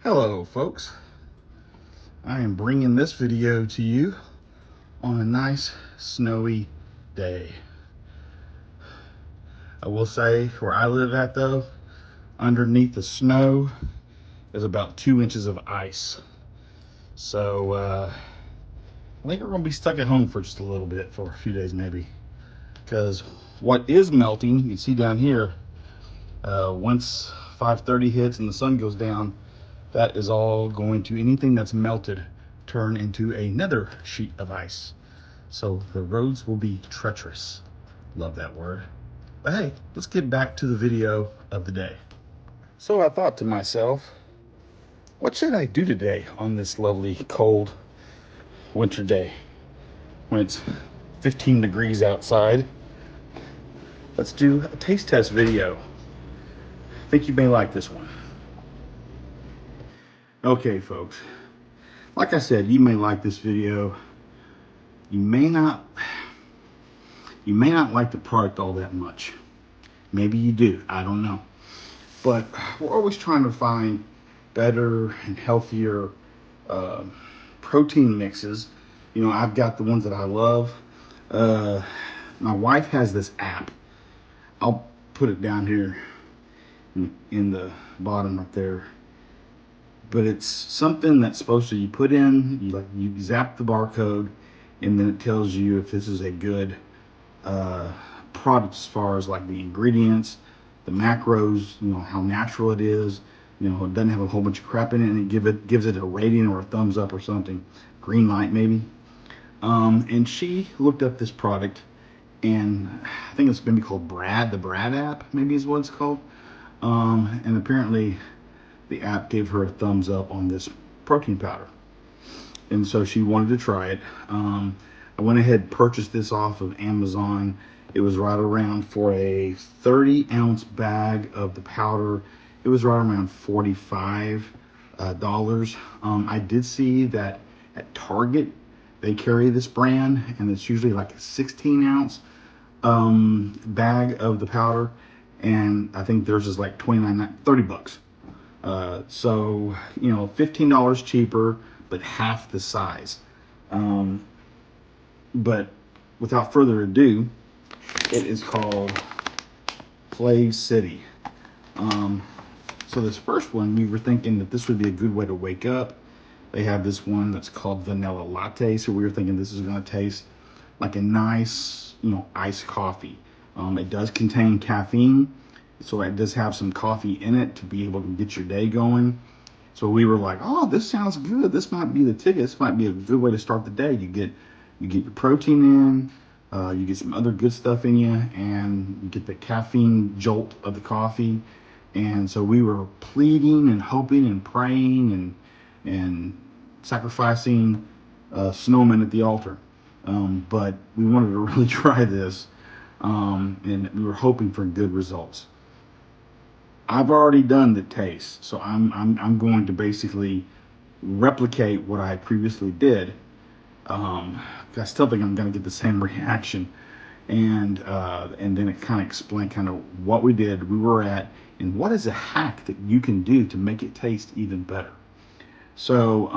Hello folks, I am bringing this video to you on a nice snowy day. I will say where I live at though, underneath the snow is about 2 inches of ice. So I think we're going to be stuck at home for just a little bit, for a few days maybe. Because what is melting, you can see down here, once 5:30 hits and the sun goes down, that is all going to, anything that's melted, turn into another sheet of ice. So the roads will be treacherous. Love that word. But hey, let's get back to the video of the day. So I thought to myself, what should I do today on this lovely cold winter day when it's 15 degrees outside? Let's do a taste test video. I think you may like this one. Okay folks, like I said, you may like this video. You may not like the product all that much. Maybe you do, I don't know. But we're always trying to find better and healthier protein mixes. You know, I've got the ones that I love. My wife has this app. I'll put it down here in the bottom up there. But it's something that's supposed to, you put in, you zap the barcode, and then it tells you if this is a good product as far as like the ingredients, the macros, you know, how natural it is, you know, it doesn't have a whole bunch of crap in it, and it gives it a rating or a thumbs up or something, green light maybe. And she looked up this product, and I think it's maybe called the Brad app, maybe is what it's called. And apparently the app gave her a thumbs up on this protein powder, and so she wanted to try it. I went ahead and purchased this off of Amazon. It was right around, for a 30-ounce bag of the powder, it was right around $45. I did see that at Target they carry this brand, and it's usually like a 16-ounce bag of the powder, and I think theirs is like $30. So, you know, $15 cheaper, but half the size. But without further ado, it is called Flavcity. So this first one, we were thinking that this would be a good way to wake up. They have this one that's called Vanilla Latte, so we were thinking this is going to taste like a nice, you know, iced coffee. It does contain caffeine, so it does have some coffee in it to be able to get your day going. So we were like, oh, this sounds good. This might be the ticket. This might be a good way to start the day. You get your protein in, you get some other good stuff in you, and you get the caffeine jolt of the coffee. And so we were pleading and hoping and praying and sacrificing snowmen at the altar. But we wanted to really try this, and we were hoping for good results. I've already done the taste, so I'm going to basically replicate what I previously did. I still think I'm going to get the same reaction, and then it kind of explain kind of what we did, we were at, and what is a hack that you can do to make it taste even better. So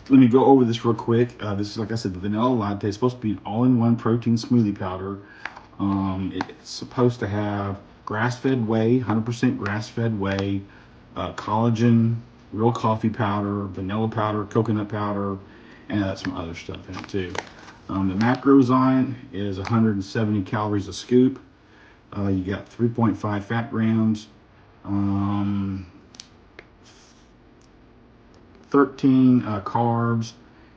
let me go over this real quick. This is, like I said, the Vanilla Latte. It's supposed to be an all-in-one protein smoothie powder. It's supposed to have grass-fed whey, 100% grass-fed whey, collagen, real coffee powder, vanilla powder, coconut powder, and some other stuff in it too. The macros on it is 170 calories a scoop. You got 3.5 fat grams, 13 carbs,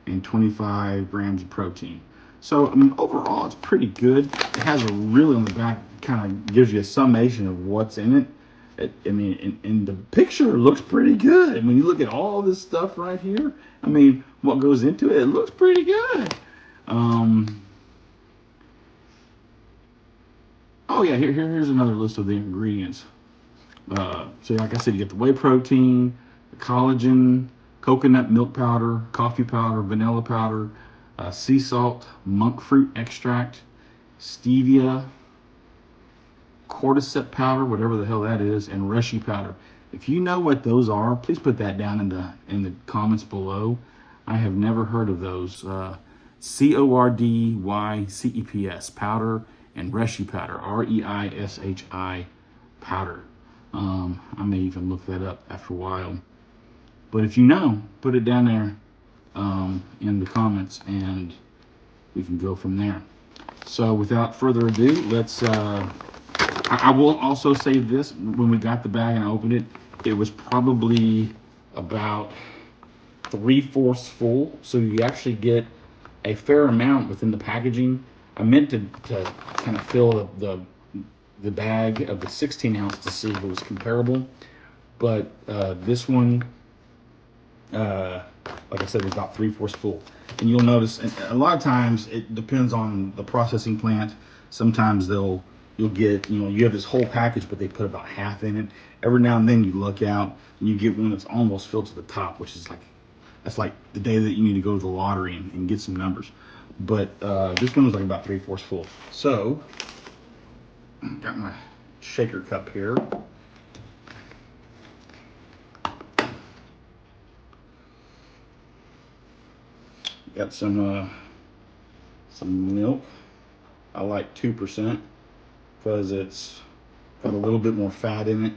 and 25 grams of protein. So, I mean, overall, it's pretty good. It has a really, on the back, kind of gives you a summation of what's in it. I mean, and the picture looks pretty good. When you look at all this stuff right here, I mean, what goes into it, it looks pretty good. Oh yeah, here's another list of the ingredients. So like I said, you get the whey protein, the collagen, coconut milk powder, coffee powder, vanilla powder, sea salt, monk fruit extract, stevia, cordyceps powder, whatever the hell that is, and reishi powder. If you know what those are, please put that down in the comments below. I have never heard of those. CORDYCEPS powder and Reishi powder, REISHI powder. I may even look that up after a while. But if you know, put it down there in the comments, and we can go from there. So without further ado, let's. I will also say this: when we got the bag and I opened it, it was probably about 3/4 full. So you actually get a fair amount within the packaging. I meant to kind of fill the bag of the 16 ounce to see if it was comparable, but this one, like I said, was about 3/4 full. And you'll notice, and a lot of times it depends on the processing plant. Sometimes you'll get, you have this whole package, but they put about half in it. Every now and then you look out and you get one that's almost filled to the top, which is that's like the day that you need to go to the lottery and get some numbers. But this one was like about 3/4 full. So, got my shaker cup here. Got some milk. I like 2% because it's got a little bit more fat in it,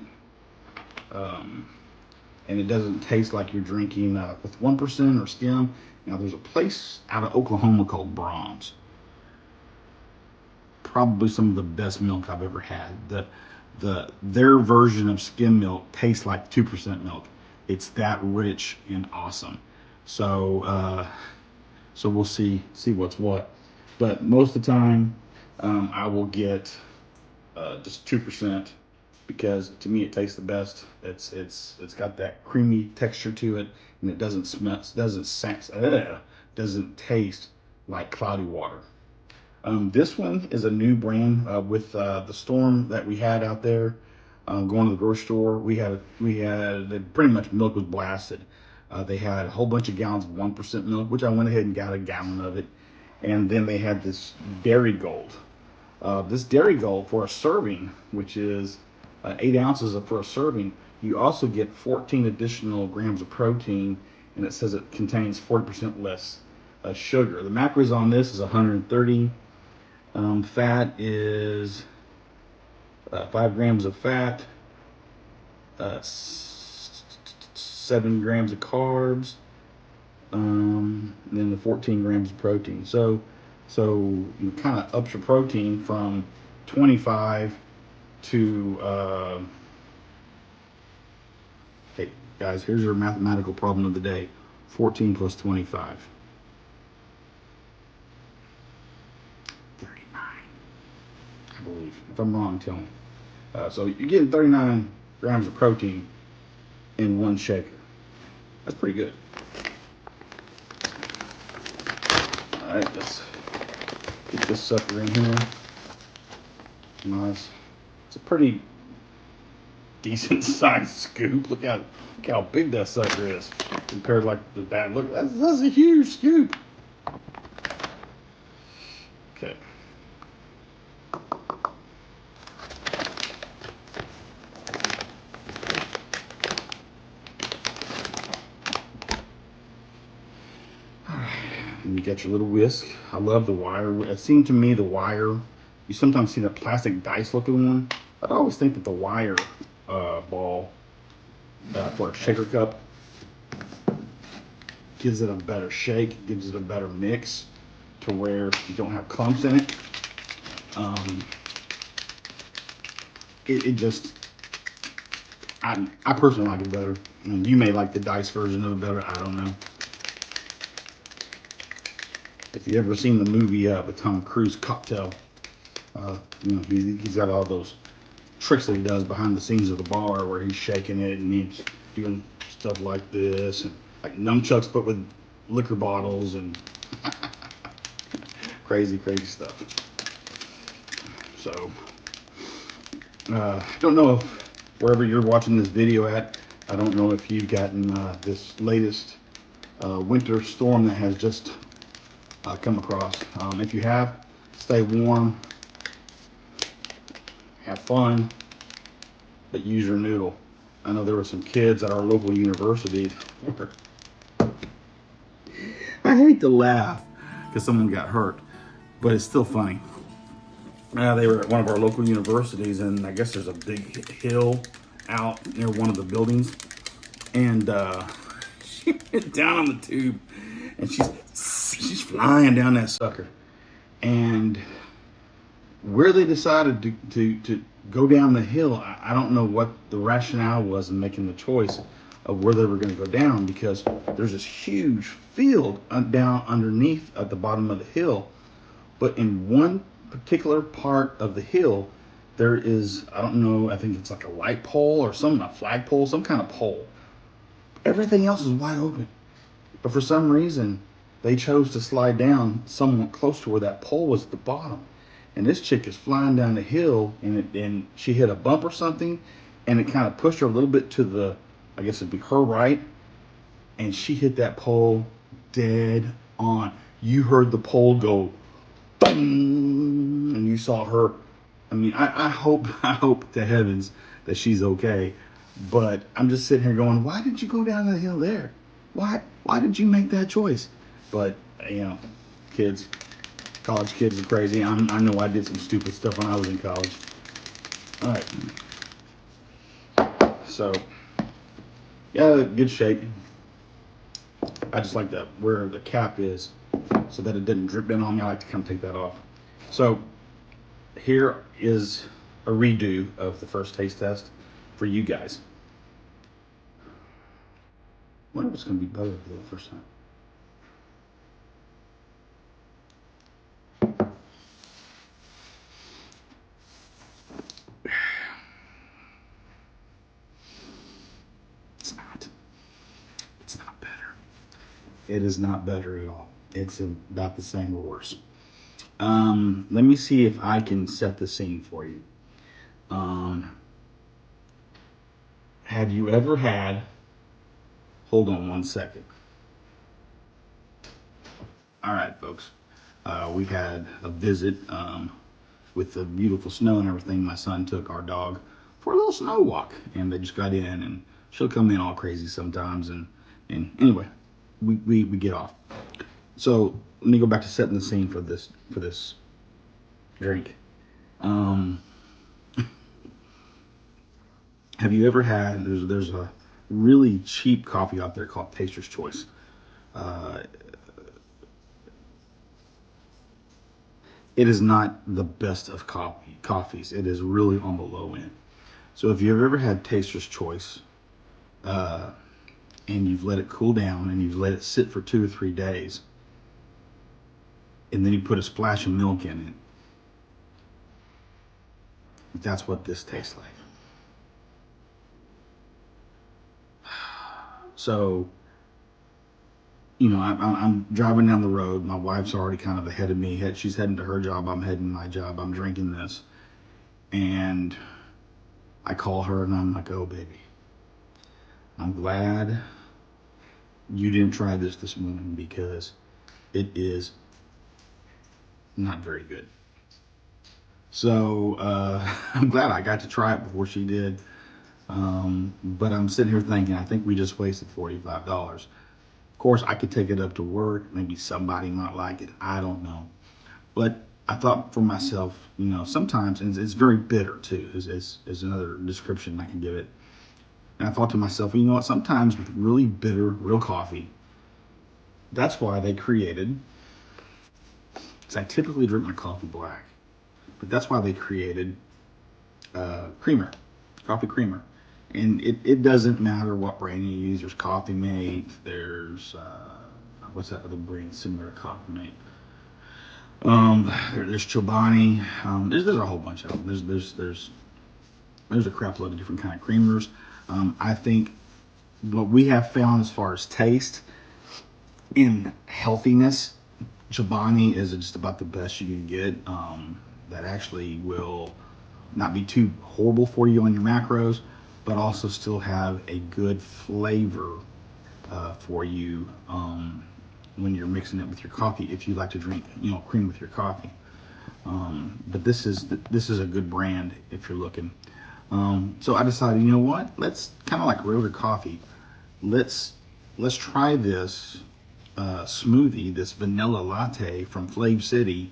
and it doesn't taste like you're drinking with 1% or skim. Now, there's a place out of Oklahoma called Brahms. Probably some of the best milk I've ever had. Their version of skim milk tastes like 2% milk. It's that rich and awesome. So we'll see what's what. But most of the time, I will get just 2% because to me it tastes the best. It's got that creamy texture to it, and it doesn't taste like cloudy water. This one is a new brand with the storm that we had out there. Going to the grocery store, we had pretty much milk was blasted. They had a whole bunch of gallons of 1% milk, which I went ahead and got a gallon of it. And then they had this Dairy Gold. This Dairy Gold for a serving, which is 8 ounces for a serving, you also get 14 additional grams of protein, and it says it contains 40% less sugar. The macros on this is 130. Fat is 5 grams of fat, 7 grams of carbs, and then the 14 grams of protein. So you kind of ups your protein from 25 to hey guys, here's your mathematical problem of the day: 14 plus 25. 39, I believe. If I'm wrong, tell me. So you're getting 39 grams of protein in one shaker. That's pretty good. All right, let's get this sucker in here. Nice. It's a pretty decent sized scoop. Look how big that sucker is compared like the bad. Look, that's a huge scoop. Okay. And you got your little whisk. I love the wire. It seemed to me the wire, you sometimes see that plastic dice looking one. I'd always think that the wire ball for a shaker cup gives it a better shake, gives it a better mix to where you don't have clumps in it. It just, I personally like it better. I mean, you may like the dice version of it better. I don't know. If you ever seen the movie with Tom Cruise, Cocktail, he's got all those tricks that he does behind the scenes of the bar where he's shaking it and he's doing stuff like this, and like nunchucks but with liquor bottles and crazy stuff. So don't know if wherever you're watching this video at, I don't know if you've gotten this latest winter storm that has just come across. If you have, stay warm, have fun, but use your noodle. I know there were some kids at our local university. I hate to laugh because someone got hurt, but it's still funny. They were at one of our local universities, and I guess there's a big hill out near one of the buildings, and she went down on the tube, and she's flying down that sucker, and where they decided to go down the hill, I don't know what the rationale was in making the choice of where they were going to go down, because there's this huge field down underneath at the bottom of the hill, but in one particular part of the hill there is, I don't know, I think it's like a light pole or some, a flagpole, some kind of pole. Everything else is wide open, but for some reason they chose to slide down somewhat close to where that pole was at the bottom. And this chick is flying down the hill, and she hit a bump or something, and it kind of pushed her a little bit to the, I guess it'd be her right, and she hit that pole dead on. You heard the pole go boom, and you saw her. I mean, I hope to heavens that she's okay, but I'm just sitting here going, why did you go down the hill there? Why did you make that choice? But you know, kids. College kids are crazy. I know I did some stupid stuff when I was in college. All right. So, yeah, good shape. I just like that where the cap is so that it didn't drip in on me. I like to come take that off. So, here is a redo of the first taste test for you guys. I wonder if it's going to be better for the first time. It's not better. It is not better at all. It's about the same or worse. Let me see if I can set the scene for you. Have you ever had, hold on one second. All right, folks. We had a visit with the beautiful snow and everything. My son took our dog for a little snow walk, and they just got in, and she'll come in all crazy sometimes. And anyway, we get off. So let me go back to setting the scene for this drink. Have you ever had? There's a really cheap coffee out there called Taster's Choice. It is not the best of coffees. It is really on the low end. So if you've ever had Taster's Choice, and you've let it cool down and you've let it sit for 2 or 3 days, and then you put a splash of milk in it, that's what this tastes like. So, you know, I'm driving down the road. My wife's already kind of ahead of me. She's heading to her job. I'm heading to my job. I'm drinking this. And I call her and I'm like, oh, baby, I'm glad you didn't try this morning because it is not very good. So I'm glad I got to try it before she did. But I'm sitting here thinking, I think we just wasted $45. Of course, I could take it up to work. Maybe somebody might like it. I don't know. But I thought for myself, you know, sometimes, and it's very bitter too, is another description I can give it. And I thought to myself, you know what, sometimes with really bitter, real coffee, that's why they created, because I typically drink my coffee black, but that's why they created creamer, coffee creamer. And it doesn't matter what brand you use. There's Coffee Mate. There's what's that other brand similar to Coffee Mate? There's Chobani. There's a whole bunch of them. There's a crap load of different kind of creamers. I think what we have found as far as taste and healthiness, Chobani is just about the best you can get. That actually will not be too horrible for you on your macros, but also still have a good flavor for you when you're mixing it with your coffee, if you like to drink, you know, cream with your coffee. But this is a good brand if you're looking. So I decided, you know what? Let's kind of like regular coffee. Let's try this smoothie, this vanilla latte from Flavcity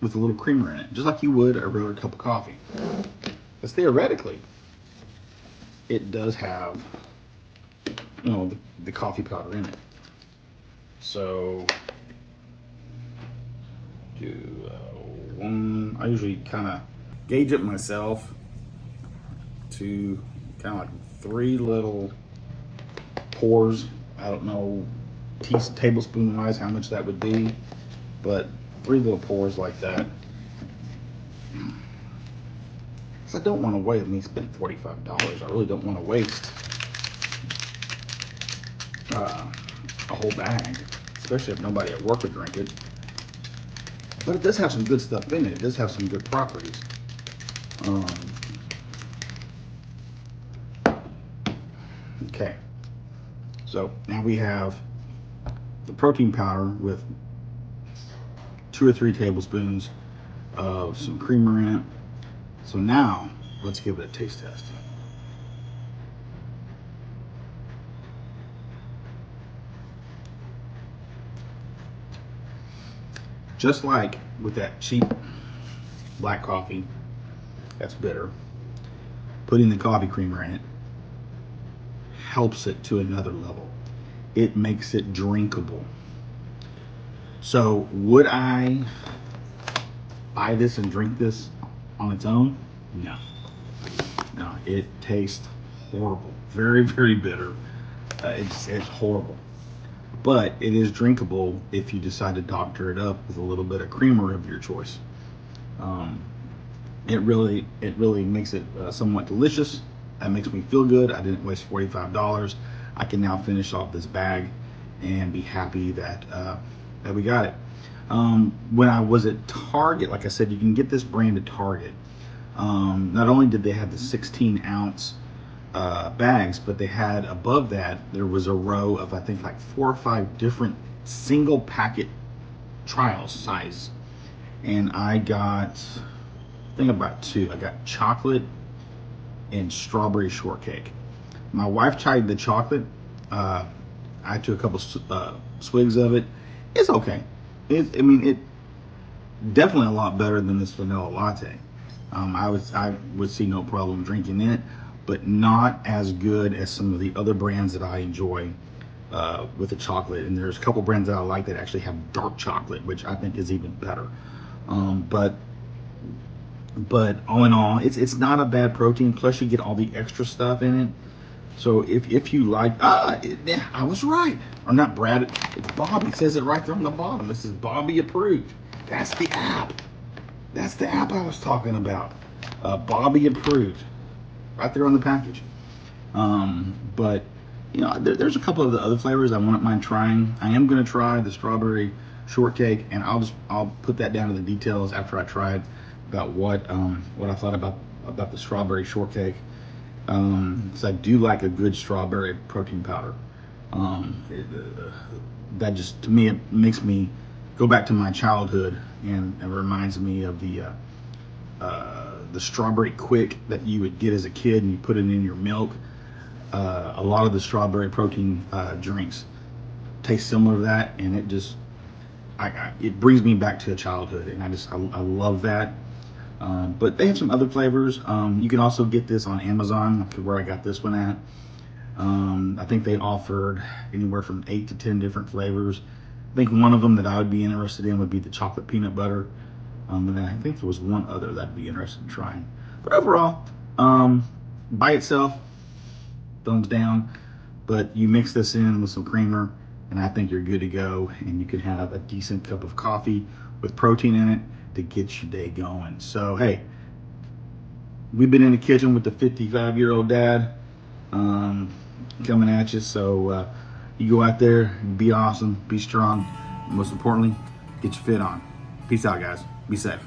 with a little creamer in it, just like you would a regular cup of coffee. Because theoretically, it does have, you know, the coffee powder in it. So do one. I usually kind of gauge it myself to kind of like 3 little pours. I don't know tablespoon wise how much that would be, but 3 little pours like that. Because I don't want to waste. I mean, spend $45. I really don't want to waste a whole bag, especially if nobody at work would drink it. But it does have some good stuff in it. It does have some good properties. Okay, so now we have the protein powder with 2 or 3 tablespoons of some creamer in it. So now let's give it a taste test. Just like with that cheap black coffee that's bitter, putting the coffee creamer in it helps it to another level. It makes it drinkable. So would I buy this and drink this on its own? No. No, it tastes horrible. Very, very bitter. It's horrible. But it is drinkable if you decide to doctor it up with a little bit of creamer of your choice. It really makes it somewhat delicious. That makes me feel good. I didn't waste $45. I can now finish off this bag and be happy that that we got it. When I was at Target, like I said, you can get this brand at Target. Not only did they have the 16-ounce bags, but they had above that, there was a row of I think like 4 or 5 different single packet trials size, and I got, I think about 2. I got chocolate and strawberry shortcake. My wife tried the chocolate. I took a couple swigs of it. It's okay. I mean, it definitely a lot better than this vanilla latte. I would see no problem drinking it, but not as good as some of the other brands that I enjoy with the chocolate. And there's a couple brands that I like that actually have dark chocolate, which I think is even better. But all in all, it's not a bad protein. Plus, you get all the extra stuff in it. So if you like, yeah, I was right. Or not Brad, it's Bobby. It says it right there on the bottom. This is Bobby approved. That's the app. That's the app I was talking about. Bobby approved. Right there on the package. But you know, there's a couple of the other flavors I wouldn't mind trying. I am going to try the strawberry shortcake, and I'll put that down to the details after I tried about what I thought about the strawberry shortcake. Because I do like a good strawberry protein powder. That just, to me, it makes me go back to my childhood, and it reminds me of the strawberry quick that you would get as a kid, and you put it in your milk. A lot of the strawberry protein drinks taste similar to that, and it just it brings me back to childhood, and I love that. But they have some other flavors. You can also get this on Amazon, where I got this one at. I think they offered anywhere from 8 to 10 different flavors. I think one of them that I would be interested in would be the chocolate peanut butter. And then I think there was one other that I'd be interested in trying. But overall, by itself, thumbs down. But you mix this in with some creamer, and I think you're good to go. And you can have a decent cup of coffee with protein in it to get your day going. So hey, we've been in the kitchen with the 55-year-old dad coming at you. So you go out there and be awesome, be strong. Most importantly, get your fit on. Peace out, guys. Be safe.